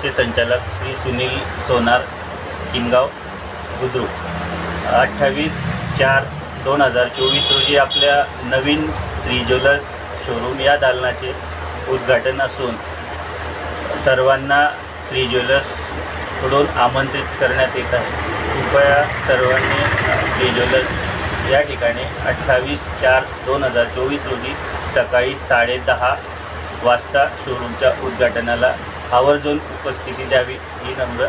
शोरूमचे संचालक श्री सुनील सोनार, किनगाव बुद्रुक. 28/4/2024 रोजी आपल्या नवीन श्री ज्वेलर्स शोरूम या दालनाचे उद्घाटन असून सर्वांना श्री ज्वेलर्सकडून आमंत्रित करण्यात येत आहे. कृपया सर्वांनी श्री ज्वेलर्स या ठिकाणी 28/4/2024 रोजी सकाळी 10:30 वाजता शोरूमच्या उद्घाटनाला आवर्जून उपस्थिती द्यावी ही नम्र